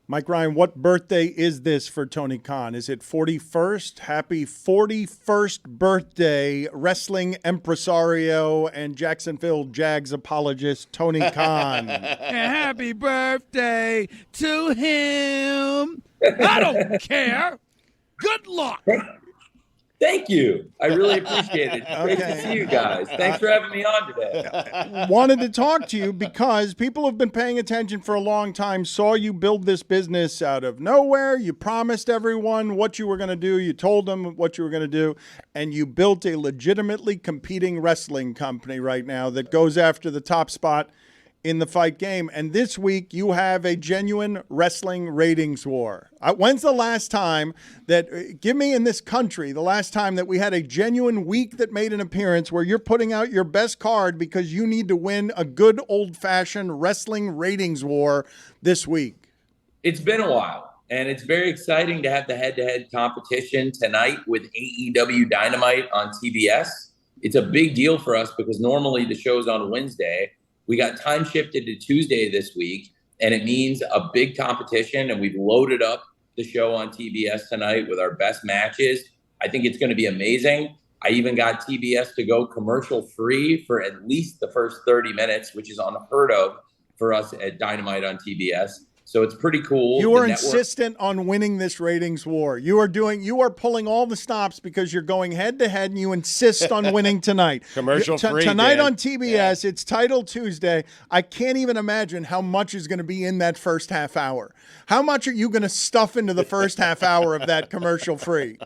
Mike Ryan, what birthday is this for Tony Khan? Is it 41st? Happy 41st birthday, wrestling impresario and Jacksonville Jags apologist Tony Khan. Happy birthday to him. I don't care. Good luck. Thank you. I really appreciate it. Great to see you guys. Thanks for having me on today. Wanted to talk to you because people have been paying attention for a long time, saw you build this business out of nowhere. You promised everyone what you were going to do. You told them what you were going to do. And you built a legitimately competing wrestling company right now that goes after the top spot in the fight game. And this week you have a genuine wrestling ratings war. When's the last time that, give me in this country, the last time that we had a genuine week that made an appearance where you're putting out your best card because you need to win a good old-fashioned wrestling ratings war this week? It's been a while, and it's very exciting to have the head-to-head competition tonight with AEW Dynamite on TBS. It's a big deal for us because normally the show's on Wednesday. We got time shifted to Tuesday this week, and it means a big competition, and we've loaded up the show on TBS tonight with our best matches. I think it's going to be amazing. I even got TBS to go commercial-free for at least the first 30 minutes, which is unheard of for us at Dynamite on TBS. So it's pretty cool. You are insistent on winning this ratings war. You are pulling all the stops because you're going head to head and you insist on winning tonight. Commercial free. Tonight Dan. on TBS, It's Title Tuesday. I can't even imagine how much is going to be in that first half hour. How much are you going to stuff into the first half hour of that commercial free?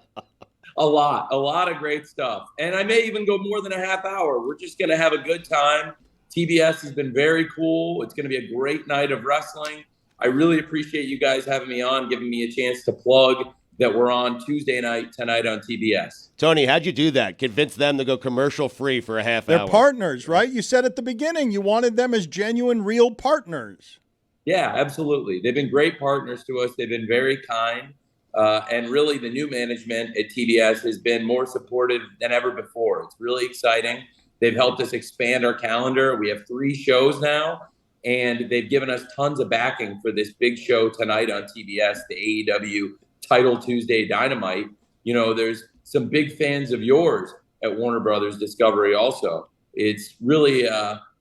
A lot of great stuff. And I may even go more than a half hour. We're just going to have a good time. TBS has been very cool. It's going to be a great night of wrestling. I really appreciate you guys having me on, giving me a chance to plug that we're on Tuesday night, tonight on TBS. Tony, how'd you do that? Convince them to go commercial free for a half hour. They're partners, right? You said at the beginning you wanted them as genuine, real partners. Yeah, absolutely. They've been great partners to us. They've been very kind. And really the new management at TBS has been more supportive than ever before. It's really exciting. They've helped us expand our calendar. We have 3 shows now. And they've given us tons of backing for this big show tonight on TBS, the AEW Title Tuesday Dynamite. You know, there's some big fans of yours at Warner Brothers Discovery also. It's really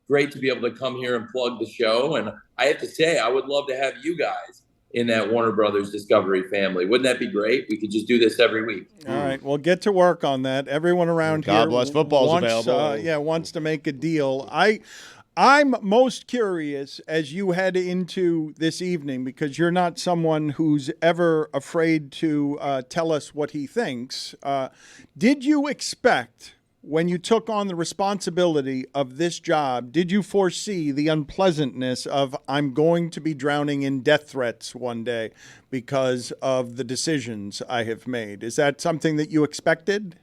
great to be able to come here and plug the show. And I have to say, I would love to have you guys in that Warner Brothers Discovery family. Wouldn't that be great? We could just do this every week. All right, well, get to work on that. Everyone around God here bless football's available. Wants to make a deal. I'm most curious as you head into this evening, because you're not someone who's ever afraid to tell us what he thinks. Did you expect, when you took on the responsibility of this job, did you foresee the unpleasantness of I'm going to be drowning in death threats one day because of the decisions I have made? Is that something that you expected?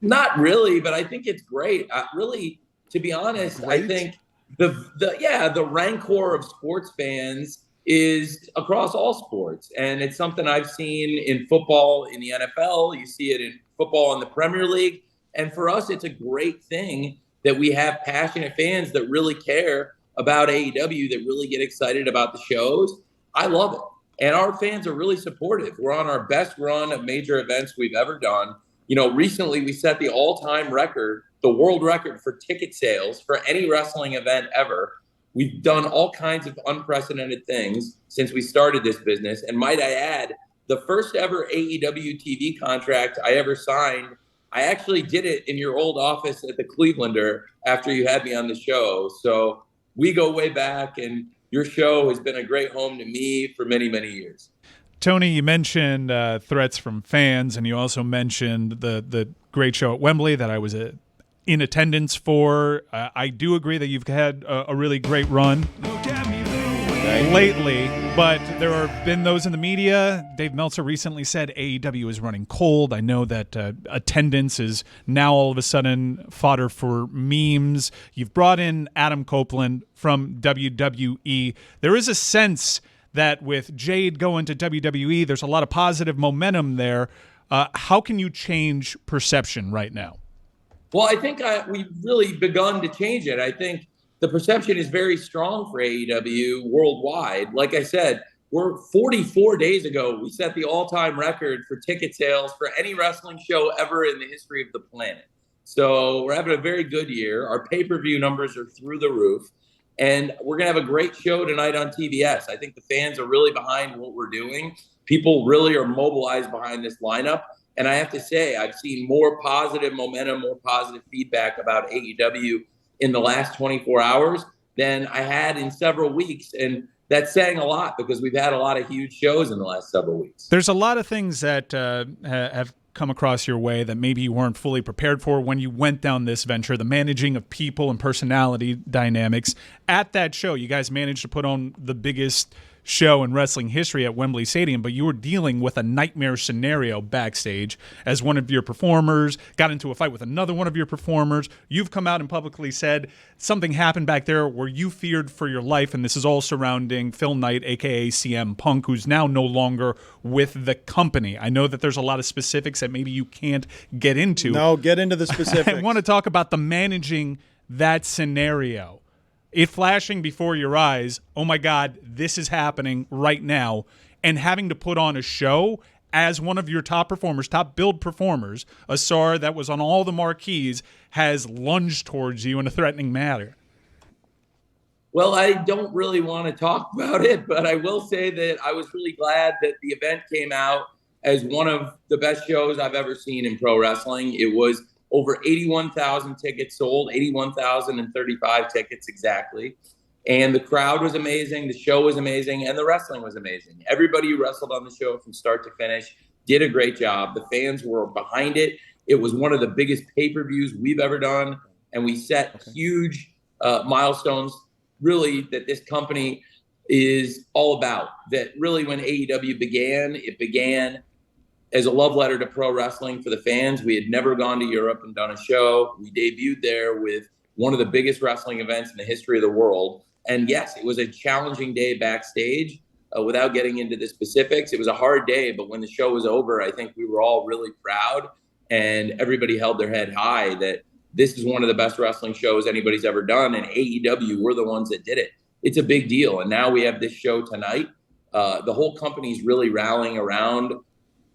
Not really, but I think it's great. Really, to be honest, Great? I think the rancor of sports fans is across all sports. And it's something I've seen in football in the NFL. You see it in football in the Premier League. And for us, it's a great thing that we have passionate fans that really care about AEW, that really get excited about the shows. I love it. And our fans are really supportive. We're on our best run of major events we've ever done. You know, recently we set the all-time record, the world record for ticket sales for any wrestling event ever. We've done all kinds of unprecedented things since we started this business. And might I add, the first ever AEW TV contract I ever signed, I actually did it in your old office at the Clevelander after you had me on the show. So we go way back, and your show has been a great home to me for many, many years. Tony, you mentioned threats from fans, and you also mentioned the great show at Wembley that I was in attendance for. I do agree that you've had a really great run lately, but there have been those in the media. Dave Meltzer recently said AEW is running cold. I know that attendance is now all of a sudden fodder for memes. You've brought in Adam Copeland from WWE. There is a sense that with Jade going to WWE, there's a lot of positive momentum there. How can you change perception right now? Well, I think we've really begun to change it. I think the perception is very strong for AEW worldwide. Like I said, we're 44 days ago, we set the all-time record for ticket sales for any wrestling show ever in the history of the planet. So we're having a very good year. Our pay-per-view numbers are through the roof. And we're going to have a great show tonight on TBS. I think the fans are really behind what we're doing. People really are mobilized behind this lineup. And I have to say, I've seen more positive momentum, more positive feedback about AEW in the last 24 hours than I had in several weeks. And that's saying a lot because we've had a lot of huge shows in the last several weeks. There's a lot of things that have come across your way that maybe you weren't fully prepared for when you went down this venture, the managing of people and personality dynamics. At that show, you guys managed to put on the biggest show in wrestling history at Wembley Stadium, but you were dealing with a nightmare scenario backstage as one of your performers got into a fight with another one of your performers. You've come out and publicly said something happened back there where you feared for your life, and this is all surrounding Phil Knight, a.k.a. CM Punk, who's now no longer with the company. I know that there's a lot of specifics that maybe you can't get into. No, get into the specifics. I want to talk about the managing that scenario. It flashing before your eyes, oh my God, this is happening right now, and having to put on a show as one of your top performers, top billed performers, a star that was on all the marquees, has lunged towards you in a threatening manner. Well, I don't really want to talk about it, but I will say that I was really glad that the event came out as one of the best shows I've ever seen in pro wrestling. It was over 81,000 tickets sold, 81,035 tickets exactly. And the crowd was amazing, the show was amazing, and the wrestling was amazing. Everybody who wrestled on the show from start to finish did a great job. The fans were behind it. It was one of the biggest pay-per-views we've ever done, and we set huge milestones, really, that this company is all about. That really, when AEW began, it began as a love letter to pro wrestling for the fans. We had never gone to Europe and done a show. We debuted there with one of the biggest wrestling events in the history of the world. And yes, it was a challenging day backstage. Without getting into the specifics, it was a hard day, but when the show was over, I think we were all really proud and everybody held their head high that this is one of the best wrestling shows anybody's ever done. And AEW, we're the ones that did it. It's a big deal. And now we have this show tonight. The whole company's really rallying around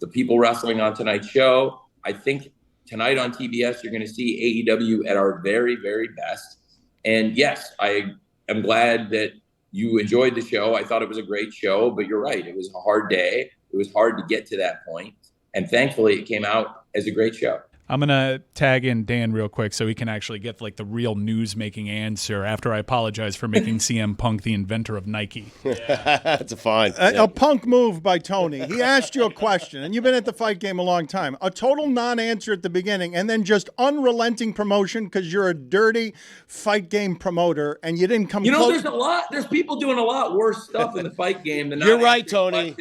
the people wrestling on tonight's show. I think tonight on TBS, you're going to see AEW at our very, very best. And yes, I am glad that you enjoyed the show. I thought it was a great show, but you're right. It was a hard day. It was hard to get to that point. And thankfully, it came out as a great show. I'm going to tag in Dan real quick so he can actually get like the real news-making answer after I apologize for making CM Punk the inventor of Nike. That's a fine. A punk move by Tony. He asked you a question, and you've been at the fight game a long time. A total non-answer at the beginning, and then just unrelenting promotion because you're a dirty fight game promoter, and you didn't come close. There's people doing a lot worse stuff in the fight game than You're right, Tony.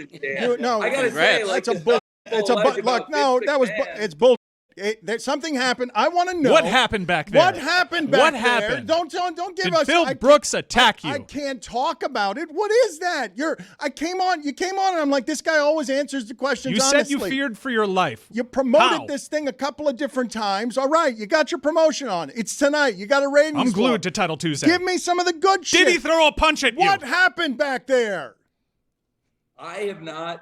No, I got to say, like, it's bull. Something happened. I want to know what happened back there. What happened back there? Happened? Don't give Did us. Phil Brooks attack you? I can't talk about it. What is that? You came on, and I'm like, this guy always answers the questions. You honestly. said you feared for your life. You promoted How? this thing a couple of different times. All right, you got your promotion on. It's tonight. You got a ratings. I'm glued to Title Tuesday. Give me some of the good shit. Did he throw a punch at you? What happened back there? I have not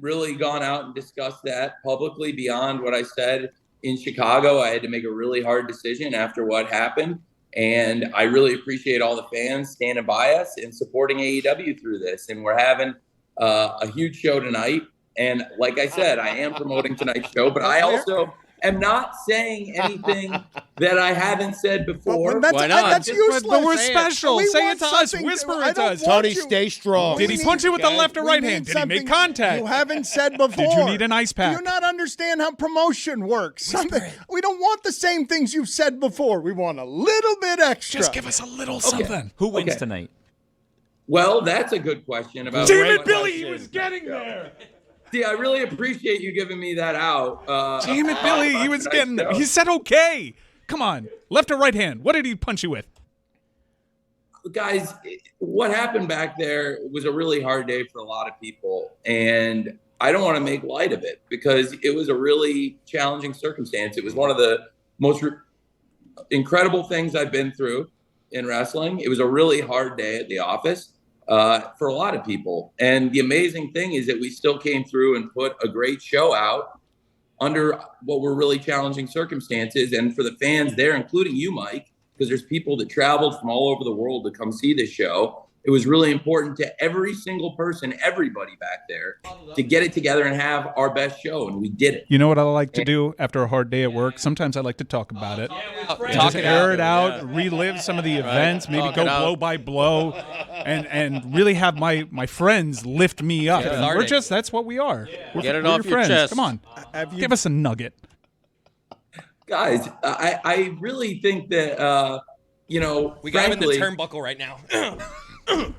really gone out and discussed that publicly beyond what I said in Chicago. I had to make a really hard decision after what happened. And I really appreciate all the fans standing by us and supporting AEW through this. And we're having a huge show tonight. And like I said, I am promoting tonight's show, but I also am not saying anything that I haven't said before. Why not? That's useless. But we're special. Say it to us. something- Whisper I it to don't us. want Tony, you- stay strong. Did he punch you with the left or right hand? Did he make contact? You haven't said before. Did you need an ice pack? Do you not understand how promotion works? We don't want the same things you've said before. We want a little bit extra. Just give us a little something. Who wins Okay. tonight? Well, that's a good question. About Damn what it, Billy, question. he was getting there. See, I really appreciate you giving me that out. Damn it, Billy, he was getting there. He said okay. Come on. Left or right hand? What did he punch you with? Guys, what happened back there was a really hard day for a lot of people. And I don't want to make light of it because it was a really challenging circumstance. It was one of the most incredible things I've been through in wrestling. It was a really hard day at the office. for a lot of people. And the amazing thing is that we still came through and put a great show out under what were really challenging circumstances. And for the fans there, including you, Mike, because there's people that traveled from all over the world to come see this show. It was really important to every single person, everybody back there, to get it together and have our best show, and we did it. You know what I like to do after a hard day at work? Sometimes I like to talk about it. Talk it air out. it out, relive some of the events, maybe Talk go it out. blow by blow, and really have my friends lift me up. And we're just, that's what we are. We're, Get it we're off your your friends. chest. Come on. Give us a nugget. Guys, I really think that, We got him in the frankly, turnbuckle right now.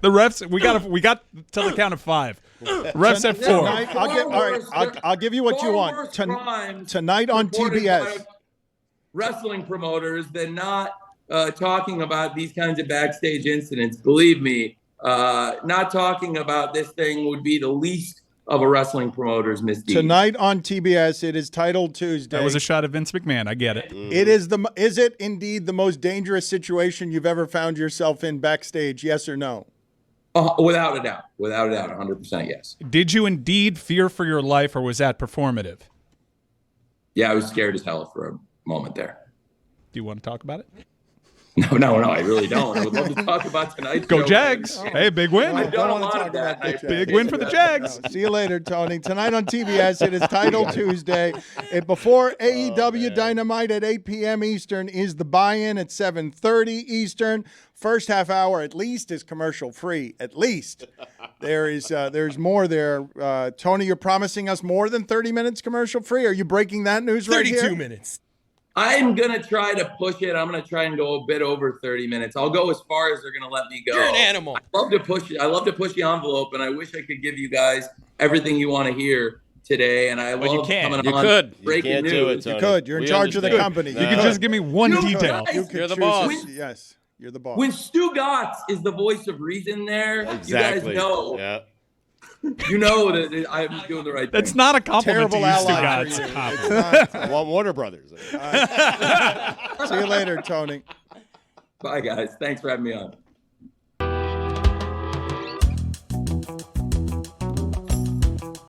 The refs, we got till the count of 5. Refs at 4. Tonight, I'll give you what you want. Tonight on reported TBS. by wrestling promoters than not talking about these kinds of backstage incidents. Believe me, not talking about this thing would be the least of a wrestling promoter's misdeed. Tonight on TBS, it is Title Tuesday. That was a shot at Vince McMahon. I get it. It is is it indeed the most dangerous situation you've ever found yourself in backstage? Yes or no? Without a doubt, 100% yes. Did you indeed fear for your life, or was that performative? Yeah, I was scared as hell for a moment there. Do you want to talk about it? No, I really don't. I would love to talk about tonight's Go show. Jags. Hey, big win. I don't wanna want talk that. about the Jags. Big win for the Jags. See you later, Tony. Tonight on TBS, it is Title Tuesday. Before AEW Dynamite at 8 p.m. Eastern is the buy-in at 7:30 Eastern. First half hour at least is commercial free. At least there's more there. Tony, you're promising us more than 30 minutes commercial free. Are you breaking that news right here? 32 minutes. I'm going to try to push it. I'm going to try and go a bit over 30 minutes. I'll go as far as they're going to let me go. You're an animal. I love to push the envelope, and I wish I could give you guys everything you want to hear today. And I love coming You on could. breaking You can't news. do it, Tony. You could. You're in We charge of the understand. company. You can just give me one You detail. guys- You could You're the choose boss. to- Yes, you're the boss. When Stugotz is the voice of reason there, Exactly. you guys know. Yeah. You know that I'm doing the right thing. That's not a compliment Terrible to you, ally Stugotz. for you. Compliment. It's not. I want Warner Brothers. See you later, Tony. Bye, guys. Thanks for having me on.